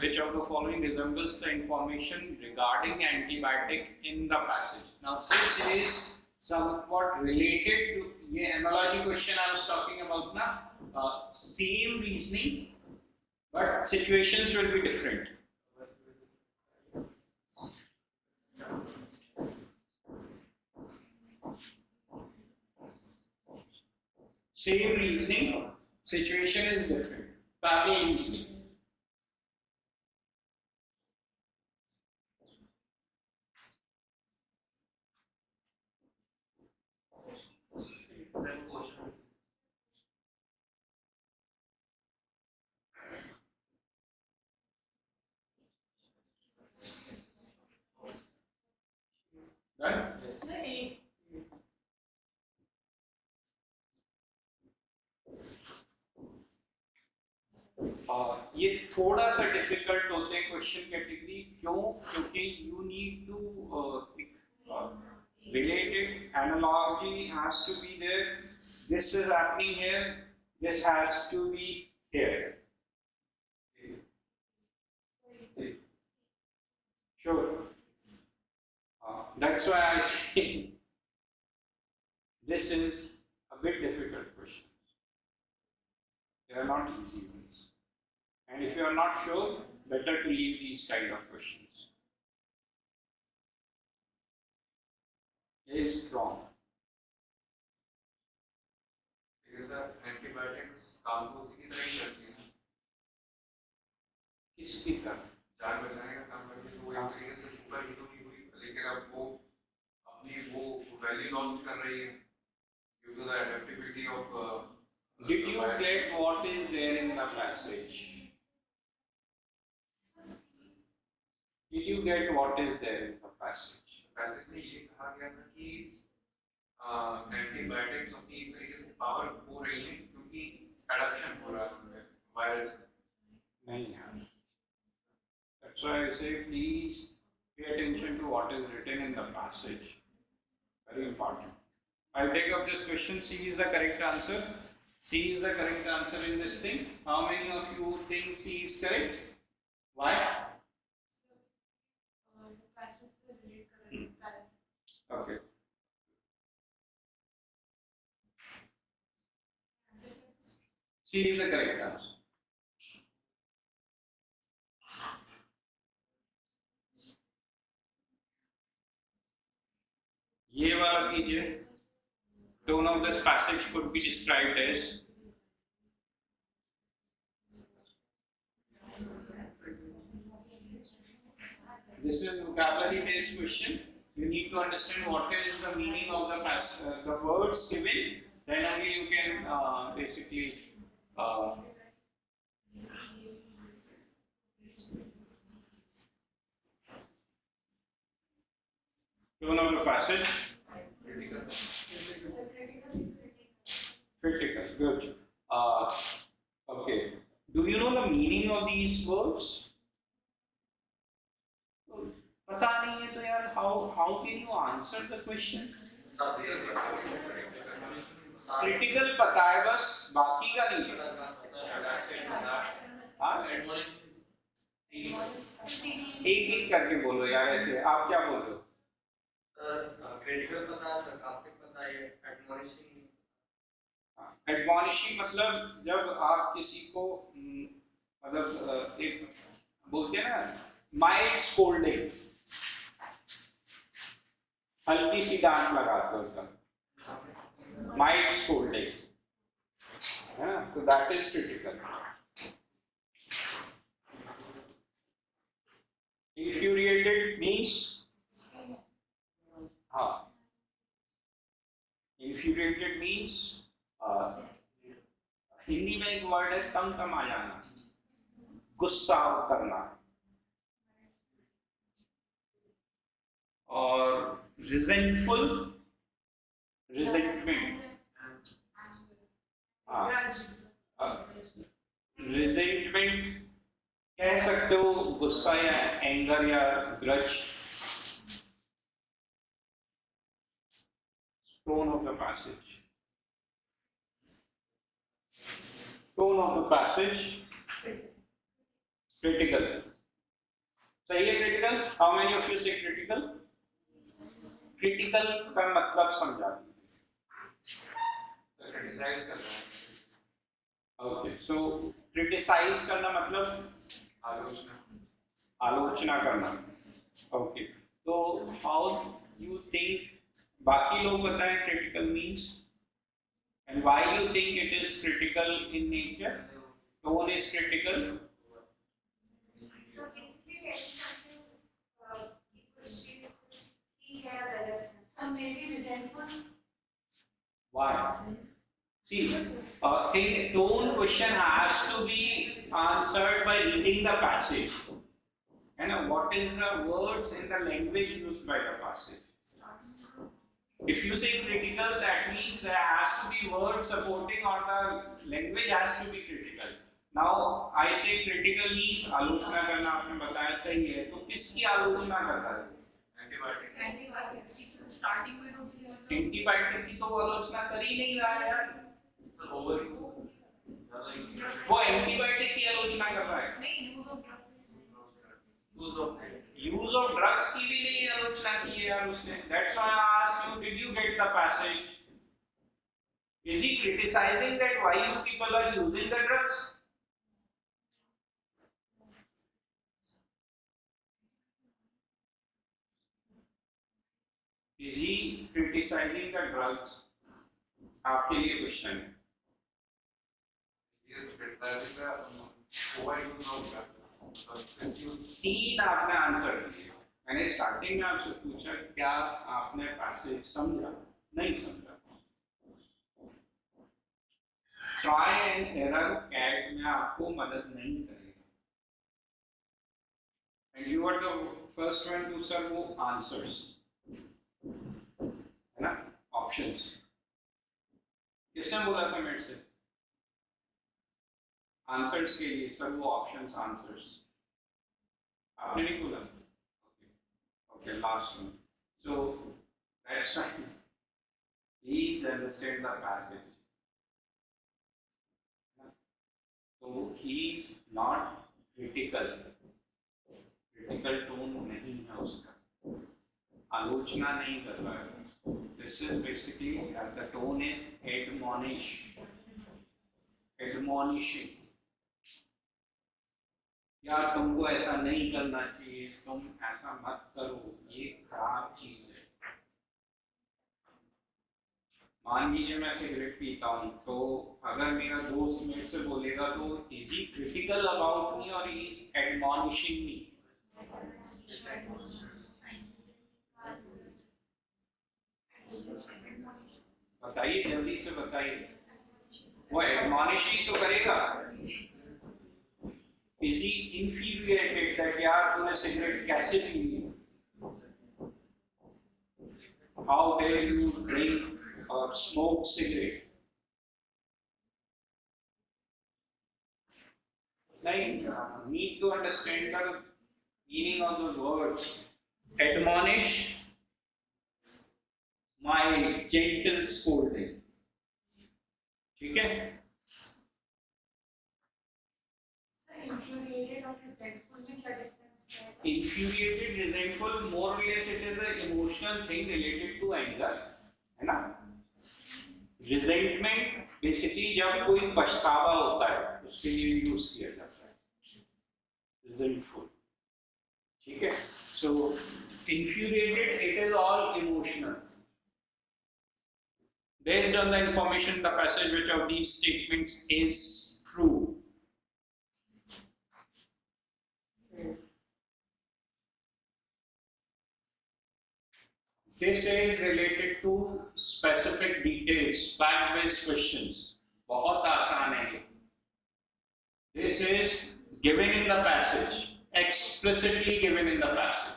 Which of the following resembles the information regarding antibiotic in the passage? Now this is somewhat related to ये analogy question I was talking about ना, same reasoning but situations will be different. Same reasoning, situation is different. Parallel reasoning. Done? नहीं ये थोड़ा सा difficult होते हैं question category, क्यों? क्योंकि you need to related analogy has to be there. This is happening here, This has to be here. Sure. That's why I say this is a bit difficult question. They are not easy ones. And if you are not sure, better to leave these kind of questions. Is wrong. Because the antibiotics काम तो उसी की तरह ही करती है, किसकी तरफ? जान बचाने का काम करती है, तो वो एक तरीके से सुपर हीरो ही हुई, लेकिन अब वो अपनी वो वैल्यू लॉस कर रही है due to the adaptability of Did you get what is there in the passage? Did you get what is there in the passage? Passage में ये कहा गया था कि एंटीबायोटिक्स अपनी एक तरीके से पावर खो रही है क्योंकि एडप्शन हो रहा है उनमें वायरस नहीं यार. That's why I say please pay attention to what is written in the passage. Very important. I'll take up this question. C is the correct answer. C is the correct answer in this thing. How many of you think C is correct? Why? The passage से relate कर रहे हैं passage. Okay. Answer is C is the correct answer. ये वाला कीजिए. Tone of this passage could be described as this is vocabulary based question. You need to understand what is the meaning of the words given. Then only you can basically tone of the passage. Critical. Good. Okay. Do you know the meaning of these words? पता नहीं है तो यार how can you answer the question? Critical पता है बस, बाकी का नहीं पता. हाँ? एक करके बोलो यार ऐसे. आप क्या बोल रहे हो? क्रिटिकल पता है, सरकास्टिक पता है, एडमोनिशिंग. एडमोनिशिंग मतलब जब आप किसी को मतलब एक बोलते हैं ना माइल्ड स्कोल्डिंग, हल्की सी डांट लगाते हो, माइल्ड स्कोल्डिंग है ना, तो that is critical. Infuriated means हाँ, infuriated means हिंदी में एक वर्ड है तम जाना, गुस्सा करना. और resentful, resentment, resentment कह सकते हो, गुस्सा या एंगर या grudge. Tone of the passage. Tone of the passage. Critical. सही है critical? How many of you say critical? Critical का मतलब समझा दीजिए. क्रिटिसाइज करना है. Okay, so criticize करना मतलब आलोचना करना. Okay, so how you think बाकी लोग बताएं critical means and why you think it is critical in nature? Tone is critical. So basically something he have some maybe resentful. Why? See, tone question has to be answered by reading the passage. And what is the words in the language used by the passage? If you say critical, that means there has to be words supporting, or the language has to be critical. Now, I say critical means आलोचना करना. आपने बताया सही है, तो किसकी आलोचना कर रहा है? Starting में तो एंटीबायोटिक की तो वो आलोचना कर ही नहीं रहा है यार. वो एंटीबायोटिक की आलोचना कर रहा है, नहीं use of drugs use of drugs की भी नहीं आलोचना की है यार उसने. That's why I asked you, did you get the passage? Is he criticizing that why you people are using the drugs? Is he criticizing the drugs? आपके लिए क्वेश्चन है. He is criticizing the overuse of drugs. Misuse. 3 आपने answer दिए. मैंने starting में आपसे पूछा क्या आपने पैसेज समझा? नहीं समझा. ट्राई एंड एरर कैट में आपको मदद नहीं करेगा. And you are the first one to serve वो आंसर्स, है ना, ऑप्शंस. किसने बोला था मेरे से आंसर्स के लिए सर वो ऑप्शंस आंसर्स? आपने नहीं बोला? Okay, last one. So that's right. Please understand the passage. तो he is not critical. Critical tone नहीं है उसका, आलोचना नहीं कर रहा है. This is basically the tone is admonishing. यार तुमको ऐसा नहीं करना चाहिए, तुम ऐसा मत करो, ये खराब चीज है. मान लीजिए मैं सिगरेट पीता हूँ, तो अगर मेरा दोस्त मेरे से बोलेगा तो is he critical about me or he is admonishing me? बताइए, जल्दी से बताइए. वो एडमॉनिशिंग तो करेगा. Is he infuriated that यार तूने सिगरेट कैसे पी ली? How dare you drink or smoke cigarette? नहीं, need to understand the meaning of the words. Admonish, mild, gentle scolding. ठीक है? Infuriated or resentful में क्या difference है? Infuriated, resentful, more or less it is an emotional thing related to anger, है ना? Resentment basically जब कोई पछतावा होता है उसके लिए यूज किया जाता है. Resentful. ठीक है? So infuriated, it is all emotional. Based on the information, the passage which of these statements is true? This is related to specific details, fact-based questions. बहुत आसान है. This is given in the passage, explicitly given in the passage.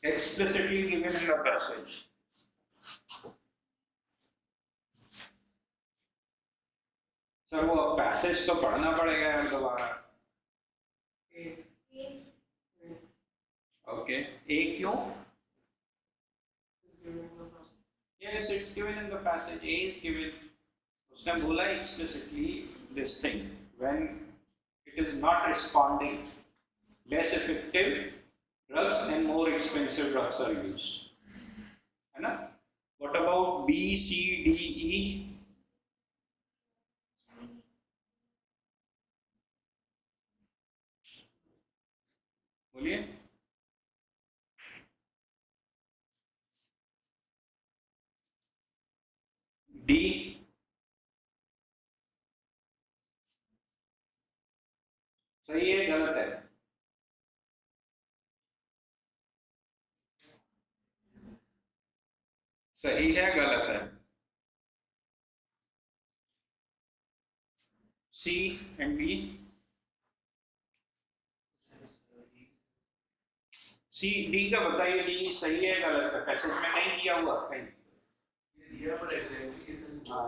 Explicitly given in the passage. Sir वो passage तो पढ़ना पड़ेगा यार दोबारा. Okay, ए क्यों? Yes, it's given in the passage. A is given. उसने बोला explicitly this thing. When it is not responding, less effective drugs and more expensive drugs are used. है ना? What about B, C, D, E? बोलिए. D, सही है गलत है? सही है गलत है? C and B. C, D का बताइए. D सही है गलत है? पैसेज में नहीं दिया हुआ कहीं.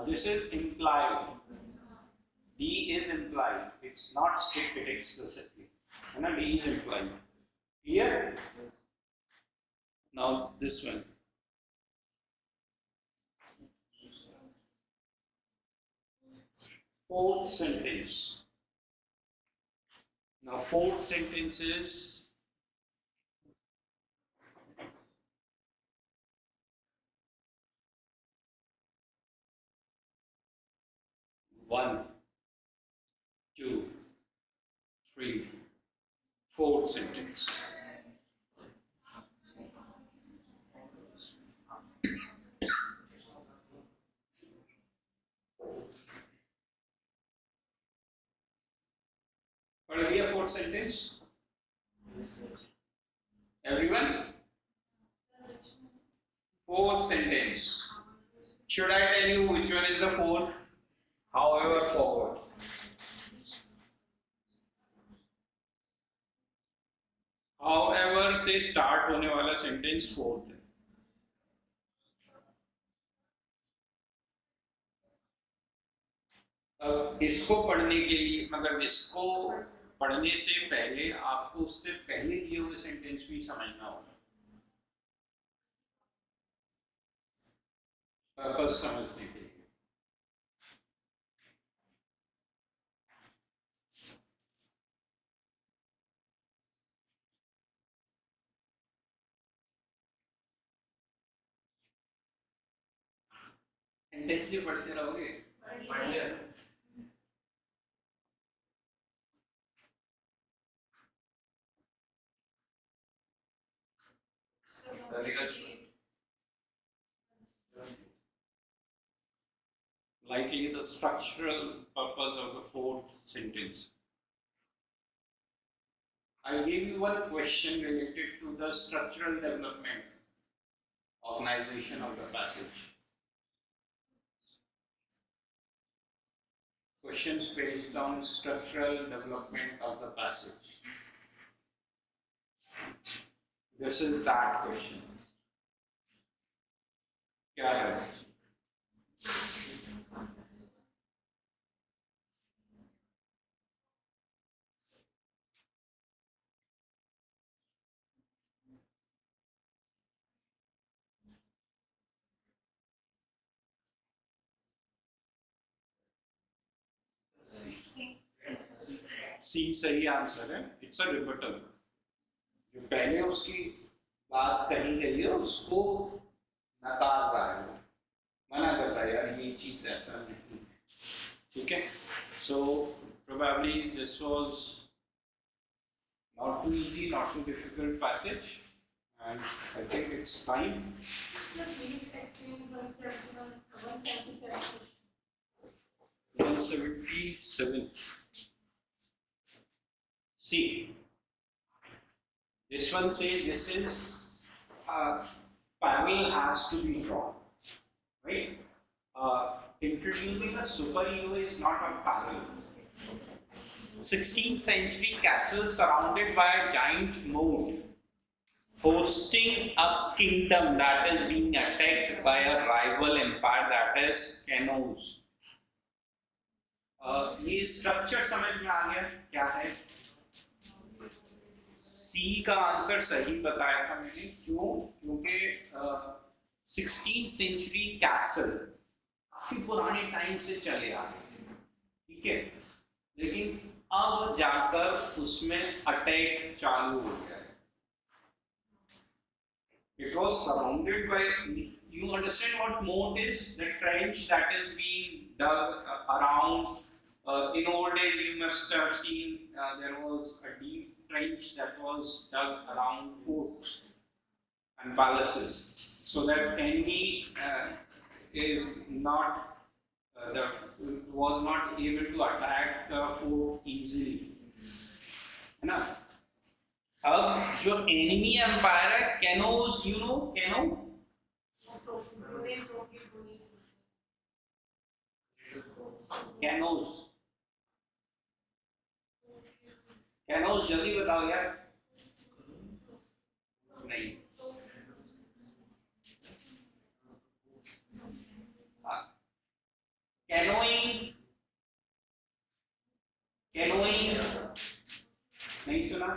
This is implied. D is implied. It's not stated explicitly. है ना, D is implied. Clear? Now this one. Fourth sentence. Now fourth sentence is one, two, three, fourth sentence. What is the fourth sentence? Everyone? Fourth sentence. Should I tell you which one is the fourth? However, forward. However से start होने वाला sentence fourth है. अब इसको पढ़ने के लिए, मतलब इसको पढ़ने से पहले आपको उससे पहले दिए हुए सेंटेंस भी समझना होगा, पर्पस समझने के लिए. सेंटेंस ही पढ़ते रहोगे. Likely the structural purpose of the fourth sentence. I gave you one question related to the structural development, organization of the passage. Questions based on structural development of the passage. This is that question. क्या है? सी सही answer है. It's a rebuttal. जो पहले उसकी बात कही गई है उसको नकार रहा है, मना कर रहा है, यार ये चीज ऐसा नहीं. ठीक है. सो probably this was not too easy, not too difficult passage, and I think it's fine. So please explain 177. 177. See, this one says this is parallel has to be drawn, right? Introducing a superhero is not a parallel. 16th century castle surrounded by a giant moat, hosting a kingdom that is being attacked by a rival empire, that is Canose. ये structure समझ में आ गया क्या है? सी का answer सही बताया था मैंने. क्यों? क्योंकि 16th सेंचुरी कैसल काफी पुराने टाइम से चले आ रहे थे, ठीक है, लेकिन अब जाकर उसमें अटैक चालू हो गया है. It was surrounded by, you understand what moat is? The trench that is being dug around. In old days, you must have seen there was a deep trench that was dug around forts and palaces, so that enemy is not was not able to attack the fort easily. है ना? अब जो enemy empire है कैनोस, you know canoe, कैनोस, कैनोस जल्दी बताओ यार. नहीं, canoeing, canoeing नहीं सुना?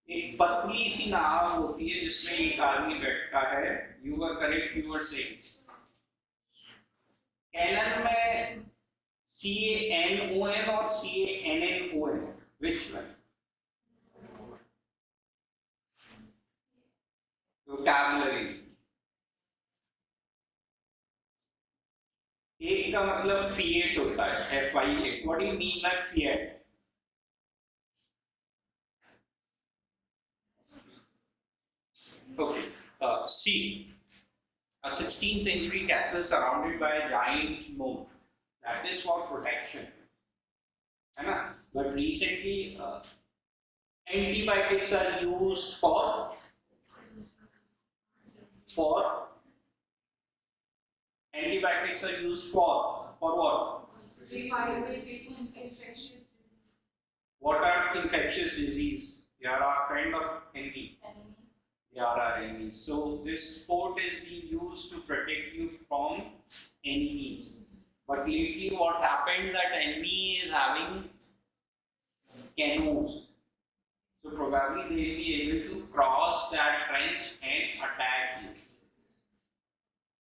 एक पतली सी नाव होती है जिसमें एक आदमी बैठता है. You were correct, you were saying. Canon में CANON और CANNON, which one? Vocabulary. एक का मतलब फिएट होता है, FIAT. What do you mean by fiat? Okay. C. A 16th century castle surrounded by a giant moat. That is for protection. है ना? But recently, antibiotics are used for antibiotics are used for what? Infectious disease. What are infectious disease? They are our kind of enemy. They are our enemies. So this fort is being used to protect you from enemies. But lately, what happened? That enemy is having canoes. So probably they will be able to cross that trench and attack you.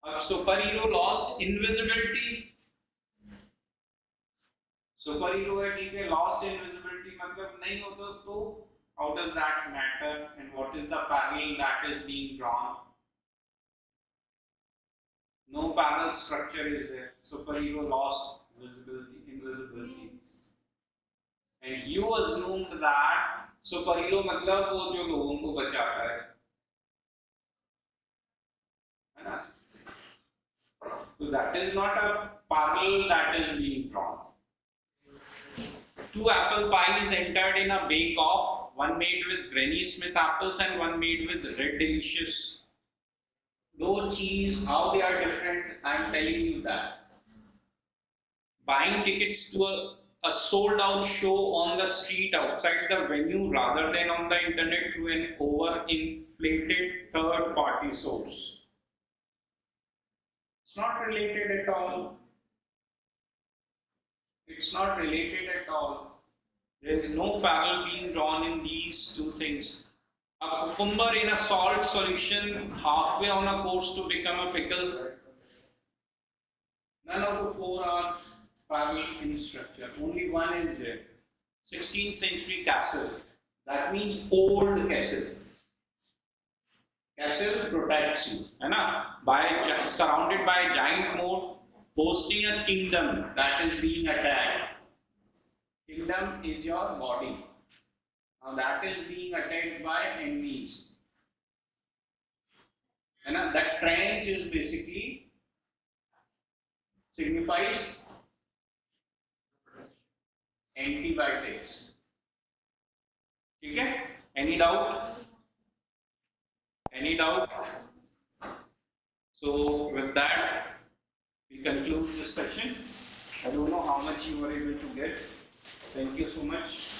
अब superhero lost invisibility. Superhero है ठीक है, lost invisibility मतलब नहीं होता तो how does that matter and what is the parallel that is being drawn? No parallel structure is there. Superhero lost invisibility. And you assumed that superhero मतलब वो जो लोगों को बचाता है ना? So that is not a parallel that is being drawn. 2 apple pies entered in a bake-off, one made with Granny Smith apples and one made with Red Delicious. Though cheese, how they are different, I am telling you that. Buying tickets to a sold-out show on the street outside the venue rather than on the internet through an over-inflated third-party source. It's not related at all. It's not related at all. There is no parallel being drawn in these two things. A cucumber in a salt solution halfway on a course to become a pickle. None of the 4 are parallel in structure. Only one is there. 16th century castle. That means old castle. Castle protects you, है ना? Surrounded by a giant moat, hosting a kingdom that is being attacked. Kingdom is your body. Now that is being attacked by enemies. है ना? That trench is basically signifies antibiotics. ठीक है? Any doubt? Any doubt? So with that, we conclude this session. I don't know how much you were able to get. Thank you so much.